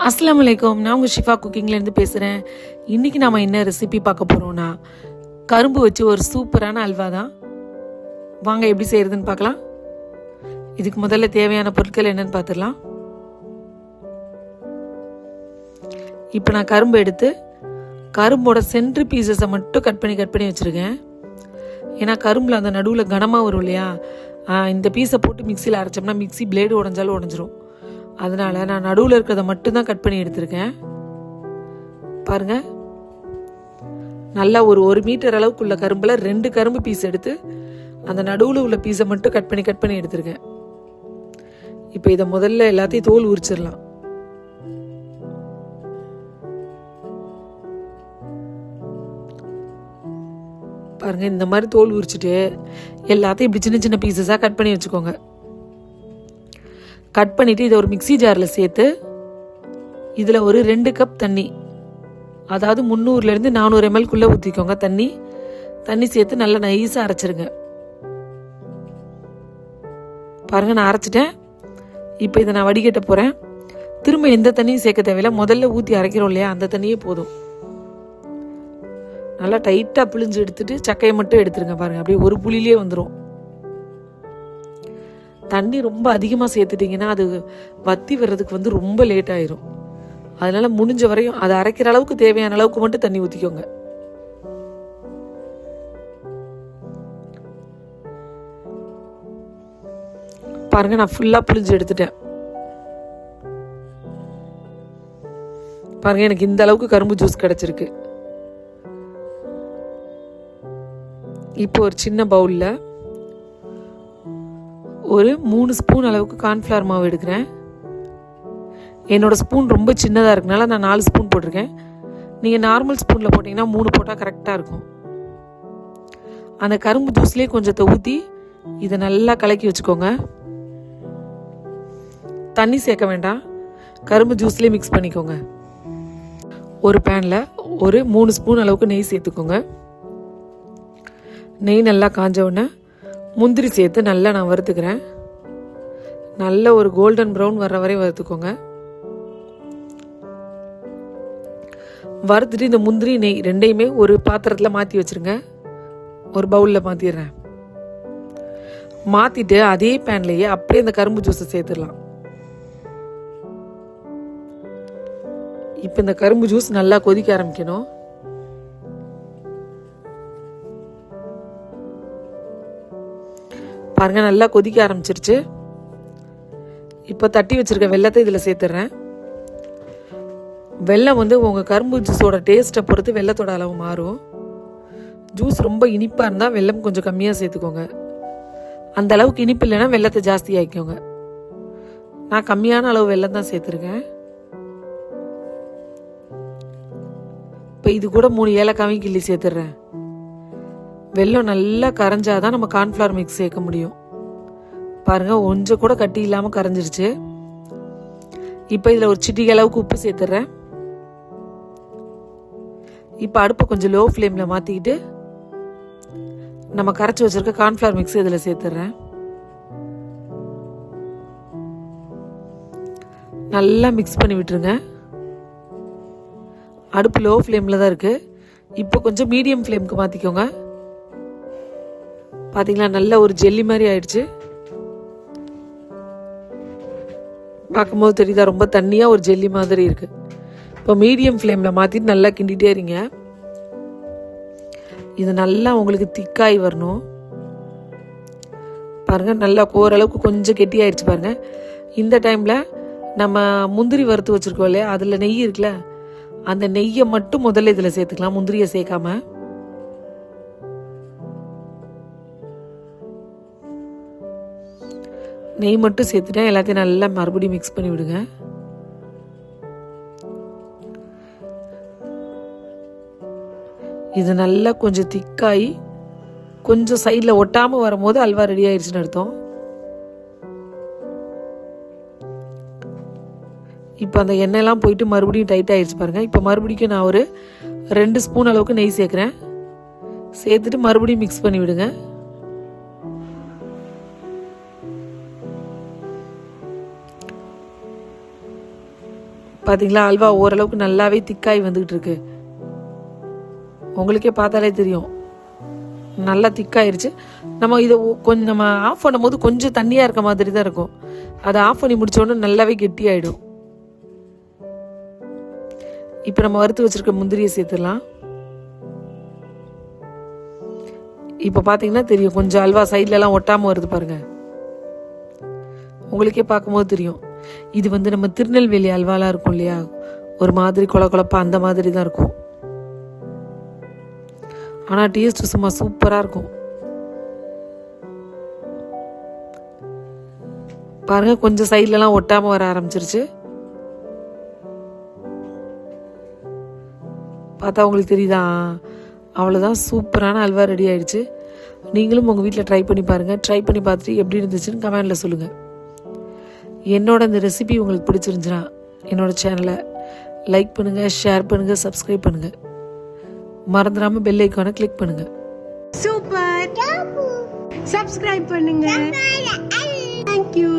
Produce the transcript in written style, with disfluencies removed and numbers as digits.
அஸ்ஸலாமு அலைக்கும். நான் உங்கள் ஷிஃபா குக்கிங்லேருந்து பேசுகிறேன். இன்றைக்கி நாம் என்ன ரெசிபி பார்க்க போகிறோன்னா, கரும்பு வச்சு ஒரு சூப்பரான அல்வா தான். வாங்க எப்படி செய்கிறதுன்னு பார்க்கலாம். இதுக்கு முதல்ல தேவையான பொருட்கள் என்னென்னு பார்த்துடலாம். இப்போ நான் கரும்பு எடுத்து கரும்போட சென்ட்ரு பீசஸை மட்டும் கட் பண்ணி வச்சுருக்கேன். ஏன்னா கரும்பில் அந்த நடுவில் கனமாக வரும் இல்லையா, இந்த பீஸை போட்டு மிக்சியில் அரைச்சோம்னா மிக்சி பிளேடு உடஞ்சாலும் உடஞ்சிரும். அதனால் நான் நடுவில் இருக்கிறத மட்டும்தான் கட் பண்ணி எடுத்திருக்கேன். பாருங்கள், நல்லா ஒரு மீட்டர் அளவுக்குள்ள கரும்பில் 2 கரும்பு பீஸ் எடுத்து அந்த நடுவில் உள்ள பீஸை மட்டும் கட் பண்ணி எடுத்திருக்கேன். இப்போ இதை முதல்ல எல்லாத்தையும் தோல் உரிச்சிடலாம். பாருங்க, இந்த மாதிரி தோல் உரிச்சிட்டு எல்லாத்தையும் இப்படி சின்ன சின்ன பீசஸாக கட் பண்ணி வச்சுக்கோங்க. கட் பண்ணிவிட்டு இதை ஒரு மிக்சி ஜாரில் சேர்த்து இதில் ஒரு 2 கப் தண்ணி, அதாவது 300 400 ml ஊற்றிக்கோங்க. தண்ணி சேர்த்து நல்லா நைஸாக அரைச்சிருங்க. பாருங்கள், நான் அரைச்சிட்டேன். இப்போ இதை நான் வடிகட்ட போகிறேன். திரும்ப எந்த தண்ணியும் சேர்க்க தேவையில்லை. முதல்ல ஊற்றி அரைக்கிறோம் இல்லையா, அந்த தண்ணியே போதும். நல்லா டைட்டாக பிழிஞ்சு எடுத்துட்டு சக்கையை மட்டும் எடுத்துருங்க. பாருங்கள், அப்படியே ஒரு புளியிலே வந்துடும். தண்ணி ரொம்ப அதிகமாக சேர்த்துட்டிங்கன்னா அது வத்தி வர்றதுக்கு ரொம்ப லேட் ஆயிரும். அதனால் முடிஞ்ச வரையும் அதை அரைக்கிற அளவுக்கு தேவையான அளவுக்கு மட்டும் தண்ணி ஊற்றிக்கோங்க. பாருங்க, நான் ஃபுல்லாக புளிஞ்சு எடுத்துட்டேன். பாருங்க, எனக்கு இந்த அளவுக்கு கரும்பு ஜூஸ் கிடைச்சிருக்கு. இப்போ ஒரு சின்ன பவுலில் ஒரு 3 ஸ்பூன் அளவுக்கு கார்ன்ஃப்ளவர் மாவு எடுக்கிறேன். என்னோட ஸ்பூன் ரொம்ப சின்னதாக இருக்கனால நான் 4 ஸ்பூன் போட்டிருக்கேன். நீங்கள் நார்மல் ஸ்பூனில் போட்டிங்கன்னா 3 போட்டால் கரெக்டாக இருக்கும். அந்த கரும்பு ஜூஸ்லேயே கொஞ்சத்தை ஊற்றி இதை நல்லா கலக்கி வச்சுக்கோங்க. தண்ணி சேர்க்க வேண்டாம், கரும்பு ஜூஸ்லேயே மிக்ஸ் பண்ணிக்கோங்க. ஒரு பேனில் ஒரு 3 ஸ்பூன் அளவுக்கு நெய் சேர்த்துக்கோங்க. நெய் நல்லா காஞ்ச உடனே முந்திரி சேர்த்து நல்லா நான் வறுத்துக்கிறேன். நல்ல ஒரு கோல்டன் ப்ரௌன் வர்ற வரை வறுத்துக்கோங்க. வறுத்துட்டு இந்த முந்திரி நெய் ரெண்டையுமே ஒரு பாத்திரத்தில் மாற்றி வச்சுருங்க. ஒரு பவுலில் மாற்றிடுறேன். மாற்றிட்டு அதே பேன்லேயே அப்படியே இந்த கரும்பு ஜூஸை சேர்த்துடலாம். இப்போ இந்த கரும்பு ஜூஸ் நல்லா கொதிக்க ஆரம்பிக்கணும். பாருங்க, நல்லா கொதிக்க ஆரம்பிச்சிருச்சு. இப்போ தட்டி வச்சிருக்க வெல்லத்தை இதில் சேர்த்துடுறேன். வெல்லம் உங்கள் கரும்பு ஜூஸோட டேஸ்ட்டை பொறுத்து வெல்லத்தோட அளவு மாறும். ஜூஸ் ரொம்ப இனிப்பாக இருந்தால் வெல்லம் கொஞ்சம் கம்மியாக சேர்த்துக்கோங்க. அந்த அளவுக்கு இனிப்பு இல்லைன்னா வெல்லத்தை ஜாஸ்தி ஆக்கிக்கோங்க. நான் கம்மியான அளவு வெல்லம் தான் சேர்த்துருக்கேன். இப்போ இது கூட 3 ஏலக்காவையும் கிள்ளி சேர்த்துடுறேன். வெல்லம் நல்லா கரைஞ்சாதான் நம்ம கார்ன்ஃப்ளவர் மிக்ஸ் சேர்க்க முடியும். பாருங்க, கொஞ்சம் கூட கட்டி இல்லாமல் கரைஞ்சிருச்சு. இப்போ இதில் ஒரு சிட்டிகை அளவுக்கு உப்பு சேர்த்துடுறேன். இப்போ அடுப்பை கொஞ்சம் லோ ஃப்ளேமில் மாற்றிக்கிட்டு நம்ம கரைச்சி வச்சிருக்க கார்ன்ஃப்ளவர் மிக்ஸ் இதில் சேர்த்துடுறேன். நல்லா மிக்ஸ் பண்ணி விட்டுருங்க. அடுப்பு லோ ஃப்ளேமில் தான் இருக்குது. இப்போ கொஞ்சம் மீடியம் ஃப்ளேமுக்கு மாற்றிக்கோங்க. பார்த்தீங்களா, நல்ல ஒரு ஜெல்லி மாதிரி ஆயிடுச்சு. பார்க்கும்போது தெரியுதா, ரொம்ப தண்ணியாக ஒரு ஜெல்லி மாதிரி இருக்கு. இப்போ மீடியம் ஃப்ளேமில் மாற்றிட்டு நல்லா கிண்டிகிட்டே இருங்க. இது நல்லா உங்களுக்கு திக்காய் வரணும். பாருங்கள், நல்லா ஓரளவுக்கு கொஞ்சம் கெட்டி ஆயிடுச்சு. பாருங்கள், இந்த டைமில் நம்ம முந்திரி வறுத்து வச்சுருக்கோம் இல்லையா, அதில் நெய் இருக்குல்ல, அந்த நெய்யை மட்டும் முதல்ல இதில் சேர்த்துக்கலாம், முந்திரியை சேர்க்காம. நெய் மட்டும் சேர்த்துட்டேன். எல்லாத்தையும் நல்லா மறுபடியும் மிக்ஸ் பண்ணி விடுங்க. இது நல்லா கொஞ்சம் திக்காயி கொஞ்சம் சைடில் ஒட்டாமல் வரும்போது அல்வா ரெடி ஆயிடுச்சுன்னு அர்த்தம். இப்போ அந்த எண்ணெய்லாம் போயிட்டு மறுபடியும் டைட் ஆயிடுச்சு பாருங்கள். இப்போ மறுபடியும் நான் ஒரு 2 ஸ்பூன் அளவுக்கு நெய் சேர்க்குறேன். சேர்த்துட்டு மறுபடியும் மிக்ஸ் பண்ணி விடுங்க. பார்த்தீங்களா, அல்வா ஓரளவுக்கு நல்லாவே திக்காய் வந்துக்கிட்டு இருக்கு. உங்களுக்கே பார்த்தாலே தெரியும் நல்லா திக்காயிருச்சு. நம்ம இதை கொஞ்சம் நம்ம ஆஃப் பண்ணும் போது கொஞ்சம் தண்ணியாக இருக்க மாதிரி தான் இருக்கும். அதை ஆஃப் பண்ணி முடிச்சோடனே நல்லாவே கெட்டியாயிடும். இப்போ நம்ம வறுத்து வச்சிருக்க முந்திரியை சேர்த்துடலாம். இப்போ பார்த்தீங்கன்னா தெரியும், கொஞ்சம் அல்வா சைட்லலாம் ஒட்டாமல் வருது பாருங்க. உங்களுக்கே பார்க்கும்போது தெரியும். இது வந்து நம்ம திருநெல்வேலி அல்வாலாம் இருக்கும் இல்லையா, ஒரு மாதிரி கொழப்பா அந்த மாதிரி தான் இருக்கும். ஆனால் டேஸ்ட் சும்மா சூப்பராக இருக்கும். பாருங்க, கொஞ்சம் சைட்லலாம் ஒட்டாமல் வர ஆரம்பிச்சிருச்சு. பார்த்தா உங்களுக்கு தெரியுதா? அவ்வளோதான், சூப்பரான அல்வா ரெடி ஆயிடுச்சு. நீங்களும் உங்கள் வீட்டில் ட்ரை பண்ணி பாருங்கள். ட்ரை பண்ணி பார்த்துட்டு எப்படி இருந்துச்சுன்னு கமெண்டில் சொல்லுங்கள். என்னோட இந்த ரெசிபி உங்களுக்கு பிடிச்சிருந்துச்சுன்னா என்னோட சேனலை லைக் பண்ணுங்கள், ஷேர் பண்ணுங்கள், சப்ஸ்கிரைப் பண்ணுங்கள். மறந்துடாமல் பெல் ஐக்கானை கிளிக் பண்ணுங்கள். சூப்பர், சப்ஸ்கிரைப் பண்ணுங்க. தேங்க்யூ.